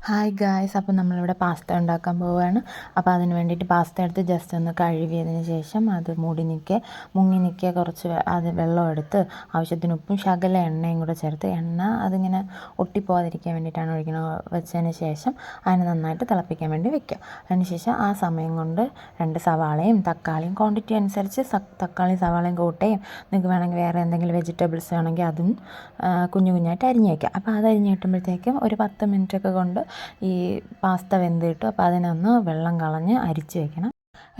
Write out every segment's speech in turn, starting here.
Hi guys, അപ്പോൾ നമ്മളിവിടെ pasta ഉണ്ടാക്കാൻ പോവുകയാണ്. അപ്പോൾ അതിന് വേണ്ടിയിട്ട് പാസ്ത എടുത്ത് ജസ്റ്റ് ഒന്ന് കഴുകിയതിന് ശേഷം അത് മുങ്ങി നിൽക്കുക കുറച്ച് അത് വെള്ളം എടുത്ത് ആവശ്യത്തിന് ഉപ്പും ശകല എണ്ണയും കൂടെ ചേർത്ത് അതിങ്ങനെ ഒട്ടിപ്പോകാതിരിക്കാൻ വേണ്ടിയിട്ടാണ് വെച്ചതിന് ശേഷം അതിന് നന്നായിട്ട് തിളപ്പിക്കാൻ വേണ്ടി വെക്കുക. അതിന് ശേഷം ആ സമയം കൊണ്ട് 2 സവാളയും തക്കാളിയും ക്വാണ്ടിറ്റി അനുസരിച്ച് തക്കാളിയും സവാളയും കൂട്ടുകയും നിങ്ങൾക്ക് വേണമെങ്കിൽ വേറെ എന്തെങ്കിലും വെജിറ്റബിൾസ് വേണമെങ്കിൽ അതും കുഞ്ഞു കുഞ്ഞായിട്ട് അരിഞ്ഞ് വയ്ക്കുക. അപ്പോൾ അത് അരിഞ്ഞ് കിട്ടുമ്പോഴത്തേക്കും ഒരു 10 മിനിറ്റൊക്കെ കൊണ്ട് ഈ പാസ്ത വെന്ത് കിട്ടും. അപ്പോൾ അതിനൊന്ന് വെള്ളം കളഞ്ഞ് അരിച്ച് വെക്കണം.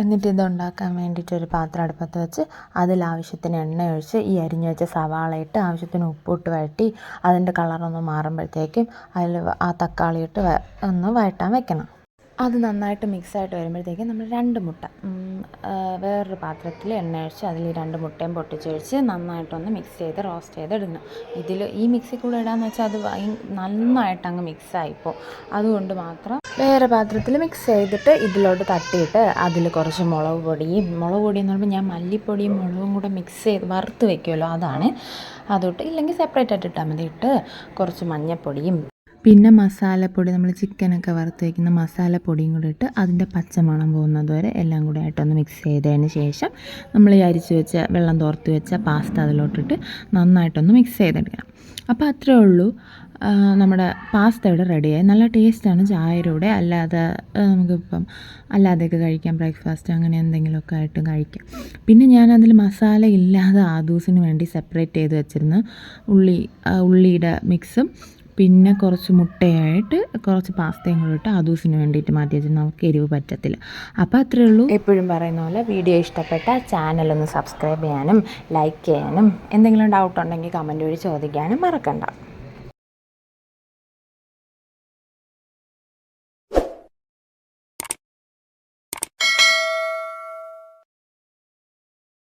എന്നിട്ട് ഇതുണ്ടാക്കാൻ വേണ്ടിയിട്ട് ഒരു പാത്രം അടുപ്പത്ത് വെച്ച് അതിലാവശ്യത്തിന് എണ്ണ ഒഴിച്ച് ഈ അരിഞ്ഞ് വെച്ച സവാള ഇട്ട് ആവശ്യത്തിന് ഉപ്പിട്ട് വഴറ്റി അതിൻ്റെ കളറൊന്ന് മാറുമ്പോഴത്തേക്കും അതിൽ ആ തക്കാളി ഇട്ട് ഒന്ന് വഴറ്റാൻ വെക്കണം. അത് നന്നായിട്ട് മിക്സായിട്ട് വരുമ്പോഴത്തേക്കും നമ്മൾ 2 മുട്ട വേറൊരു പാത്രത്തിൽ എണ്ണ ഒഴിച്ച് അതിൽ 2 മുട്ടയും പൊട്ടിച്ചൊഴിച്ച് നന്നായിട്ടൊന്ന് മിക്സ് ചെയ്ത് റോസ്റ്റ് ചെയ്തെടുക്കണം. ഈ മിക്സിൽ കൂടെ ഇടാന്ന് വെച്ചാൽ അത് നന്നായിട്ട് അങ്ങ് മിക്സായിപ്പോൾ അതുകൊണ്ട് മാത്രം വേറെ പാത്രത്തിൽ മിക്സ് ചെയ്തിട്ട് ഇതിലോട്ട് തട്ടിയിട്ട് അതിൽ കുറച്ച് മുളക് പൊടി എന്ന് പറയുമ്പോൾ ഞാൻ മല്ലിപ്പൊടിയും മുളകും കൂടെ മിക്സ് ചെയ്ത് വറുത്ത് വെക്കുമല്ലോ, അതൊട്ട് ഇല്ലെങ്കിൽ സെപ്പറേറ്റ് ആയിട്ട് ഇട്ടാൽ മതി. കുറച്ച് മഞ്ഞൾപ്പൊടിയും പിന്നെ മസാലപ്പൊടി, നമ്മൾ ചിക്കനൊക്കെ വറുത്ത് വയ്ക്കുന്ന മസാലപ്പൊടിയും കൂടെ ഇട്ട് അതിൻ്റെ പച്ചമണം പോകുന്നത് വരെ എല്ലാം കൂടെ ആയിട്ടൊന്ന് മിക്സ് ചെയ്തതിന് ശേഷം നമ്മൾ ഈ അരിച്ച് വെച്ച വെള്ളം തോർത്ത് വെച്ച പാസ്ത അതിലോട്ടിട്ട് നന്നായിട്ടൊന്ന് മിക്സ് ചെയ്തെടുക്കണം. അപ്പോൾ അത്രേ ഉള്ളൂ, നമ്മുടെ പാസ്ത ഇവിടെ റെഡിയായി. നല്ല ടേസ്റ്റാണ് ചായയുടെ കൂടെ, അല്ലാതെ നമുക്കിപ്പം അല്ലാതെയൊക്കെ കഴിക്കാം, ബ്രേക്ക്ഫാസ്റ്റ് അങ്ങനെ എന്തെങ്കിലുമൊക്കെ ആയിട്ട് കഴിക്കാം. പിന്നെ ഞാനതിൽ മസാല ഇല്ലാതെ ആദൂസിന് വേണ്ടി സെപ്പറേറ്റ് ചെയ്ത് വെച്ചിരുന്ന ഉള്ളിയുടെ മിക്സും പിന്നെ കുറച്ച് മുട്ടയായിട്ട് കുറച്ച് പാസ്തയും കൂടെ ഇട്ട് ആദൂസിന് വേണ്ടിയിട്ട് മാറ്റി വെച്ചിരുന്നു. അവർക്ക് എരിവ് പറ്റത്തില്ല. അപ്പോൾ അത്രയേ ഉള്ളൂ. എപ്പോഴും പറയുന്ന പോലെ വീഡിയോ ഇഷ്ടപ്പെട്ടാൽ ചാനലൊന്ന് സബ്സ്ക്രൈബ് ചെയ്യാനും ലൈക്ക് ചെയ്യാനും എന്തെങ്കിലും ഡൗട്ട് ഉണ്ടെങ്കിൽ കമൻറ്റ് വഴി ചോദിക്കാനും മറക്കണ്ട.